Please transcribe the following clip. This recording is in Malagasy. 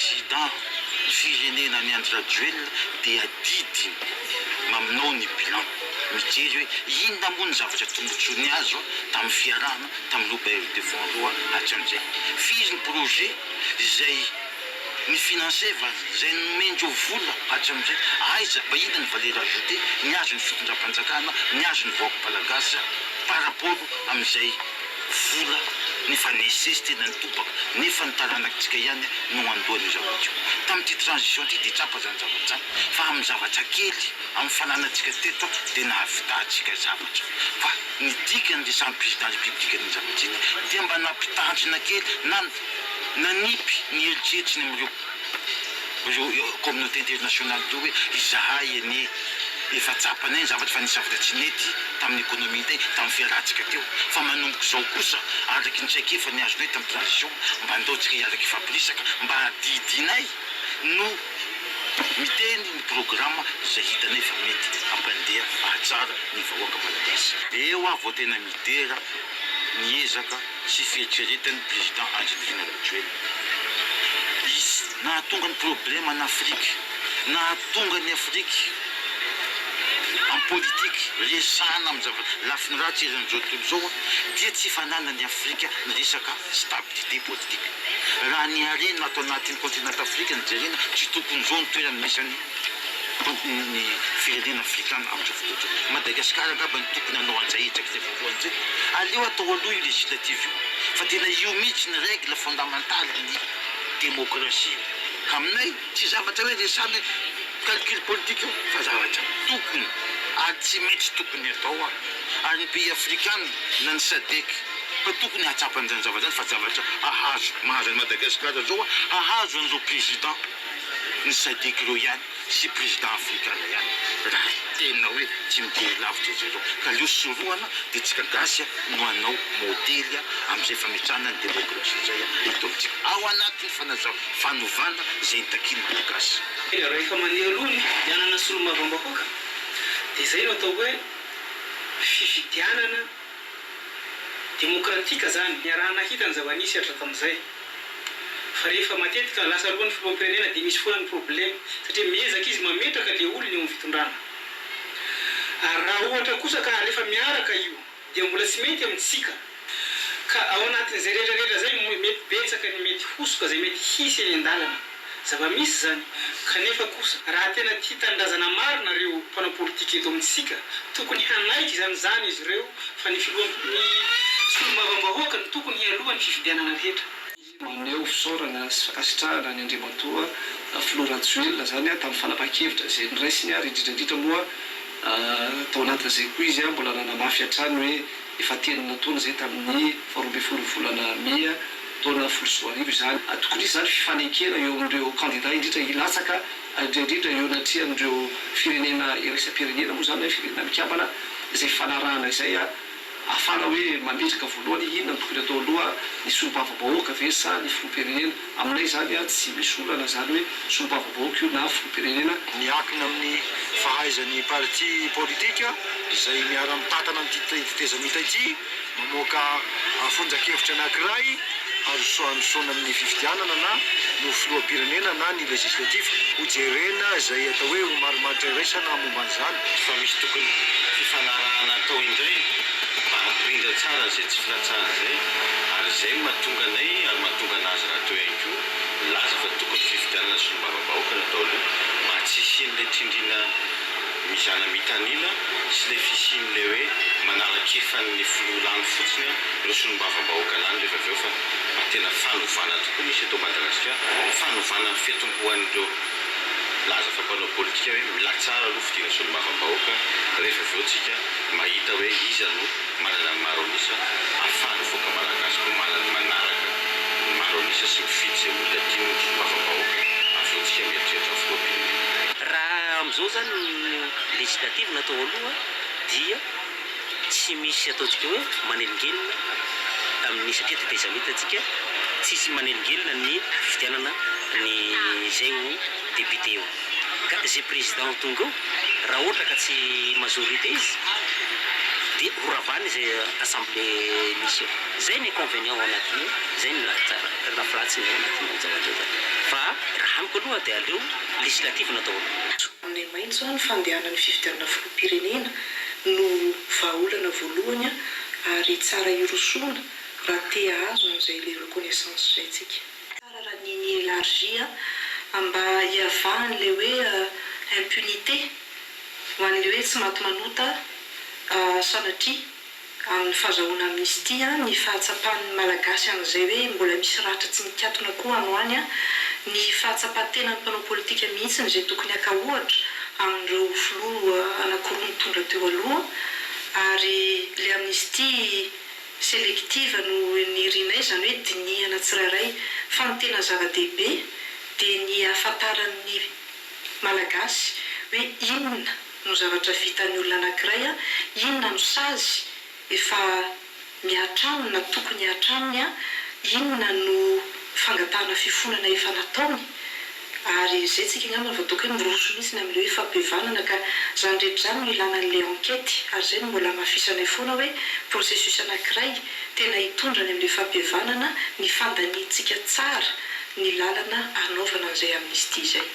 président firenena ny Andry Rajoelina dia didiny maminao ny bilan mijery hoe inona moa ny zavatra tombontsoany azo tamin'ny fiarahana tamin'ny Robert Devondroa hatramizay fizy ny projet izay ny financé zay nomendreo vola hatramizay aiza mba inona ny valeur ajoutée ny azo ny fitondram-panjakana ny azo ny vahoaka malagasy par rapport amin'izay vola nefa nécessité ny tobaka nefa ny taranakitsika ihany no andohan'ny zavatra io tamin'ity transition ty dia tsapa zany zavatra fa amin'ny zavatra kely amin'ny fananantsika teto dia nahavitahantsika zavatra fa ny dikany resan'ny président république ny zavatra iny dia mba nampitandrina kely nanipy ny eritreritsiny amin'ireo communauté internationale teo hoe izahay anie efa tsapana ny zavatra fa nisy zavatra tsy nety tamin'ny économie tey tamin'ny fiarahantsika teo fa manomboka izao kosa araky ny tsaika efa ny azonay tamin'ny transition mba andaontsika hiaraky ifampirisaka mba hadidinay no miteny ny programme izay hitanay fa mety ampandeha ahatsara ny vahoaka malagasy eo aho vao tena midera niezaka sy fieritreretany président Andry Rajoelina izy nahatonga ny problème en Afrique nahatonga ny Afrique en politique resana amin'ny zavatra lafiny ratsy eran'izao tontolo zao dia tsy fanana ny Afrika ny resaka stabilité politique raha ny harena atao anatin'ny continent afrika ny jerena tsy tokony zao ny toerana misany ny firenena afrikana amin'izao fotoana Madagasikara angamba ny tokony hanao an'izay hitraka izay voalohany zay aleo atao aloha io législative io fa tena io mihitsy ny règle fondamentale ny démocratie ka aminay tsy zavatra hoe resana calcul politique io fa zavatra tokony ary tsy mety tokony atao ary ny pays africain na ny SADC fa tokony hatsapan'izany zavatra zany fa zavatra ahazo mahazo any Madagasikara zao ahazo an'izao président ny SADC reo ihany sy président africain ihany raha tena hoe tsy midery lavitra izy ireo ka leo soroana dia tsika gasy no anao modely amin'izay fametrahana ny démocratie zay eto amintsika ao anatin'ny fanovana izay nitakiny malagasy raha efa mandeha alohany hianana solomavambahoaka dia izay no atao hoe fifidianana demokratika zany niarahana hitany zava-nisy hatra tamin'izay fa rehefa matetika lasa alohan'ny filoam-pirenena dia misy foana ny problème satria miezaka izy mametraka le olona eo amin'ny fitondrana ary raha ohatra kosa ka rehefa miaraka io dia mbola tsy mety amintsika ka ao anatin'izay rehetrarehetra zay mety betsaka ny mety hosoka zay mety hisy eny an-dalana zava-misy zany kanefa kosa raha tena tia tandrazana marina reo mpanao politika eto amintsika tokony hanaiky zany izy ireo fa ny solomavambahoaka ny tokony hialohan'ny fifidianana rehetra maneo fisaorana asitrahana ny Andriamatoa Rajoelina zany tamin'ny fanapa-kevitra zay niraisiny ary indrindrandrindra moa tao anatin'izay koa izy mbola nanamafy hatrany hoe efa tenina taona zay tamin'ny 12 volana Mey taona 2021 zany tokony izy zany fifanekena eo amin'ireo candidat indrindra hilatsaka indrindra eo anatrihan'ireo firenena iraisam-pirenena moa zany hoe firenena mikambana izay fanarahana izay afana hoe mametraka voalohany inona tokony atao aloha ny solom-bavambahoaka ve sa ny filoham-pirenena aminay zany tsy misy olana zany hoe solom-bavambahoaka io na filoham-pirenena miankina amin'ny fahaizan'ny parti politika izay miara-mitatana nytitezamita ity mamoaka fonjan-kevitra anankiray arosoana amin'ny fifidianana na no filoham-pirenena na ny législatif hojerena izay atao hoe ho marimaritra iraisana momba an'izany fa misy tokony fifanarahana atao indray rindra tsara zay tsy filatsara zay ary zay mahatonga anay ary mahatonga anazy raha teo ihany koa laza fa tokony fifidianana solom-bavambahoaka natao aloha mba tsy isian'ilay trindrina mizana mitanila sy ilay fisian'ilay hoe manaraka efan'ny filohalany fotsiny ireo solom-bavambahoaka lany rehefa aveo fa mba tena fanovana tokoa nisy eto Madagasikara fanovana ny fiatombohan'ireo laza fa mpanao politika hoe milatsara aloha fidiana solom-bavambahoaka rehefa aveo tsika mahita hoe iza no manana maronisa ahafahana voaka malagasy koa manana manaraka maronisa sy mifidy zay olona tiany solom-bavambahoaka aveo tsika mieritreritra filoham-pirenena raha amin'izao zany législative natao aloha dia tsy misy ataontsika hoe manelingelina amin'ny satria tetezamitatsika tsisy manelingelina ny fifidianana ny zay ho député eo ka zay président tonga eo raha ohatra ka tsy majorité izy dia horavany zay assemblée misy zay ny inconvénient ao anatiny zay ny lafiratsiny ao anatiny zavatra zany fa raha amiko aloha dia aleo législative natao aminay maitso ny fandehanan'ny fifidianana filoham-pirenena no vahaolana voalohany ary tsara irosoana raha te azo amin'izay le reconnaissance zay tsika tsara raha niny élargie mba hiavahany le hoe impunité ho an'le hoe tsy maty manota sanatria amin'ny fahazahoana amnistia ny fahatsapahan'ny malagasy an'izay hoe mbola misy ratra tsy mikatona koa anoany ny fahatsapatena ny mpanao politika mihitsy zay tokony aka ohatra amin'ireo filoha anankiroa mitondra teo aloha ary le amnistie sélective no nirinay zany hoe dinihana tsirairay fa ny tena zava-dehibe dia ny ahafantaran'ny malagasy hoe inona no zavatra vitan'ny olona anankiray inona no sazy efa miatraminy na tokony atraminy inona no fangatahana fifonana efa nataony ary zay tsika ngamba voatoka hoe miroso mihitsy amin'le hoe fampihavanana ka zany rehetra zany no ilana an'le enquête ary zay no mbola mahafisanay foana hoe processus anankiray tena hitondra ny amin'le fampihavanana ny fandaniantsika tsara ny lalana anaovana an'izay amnistie zay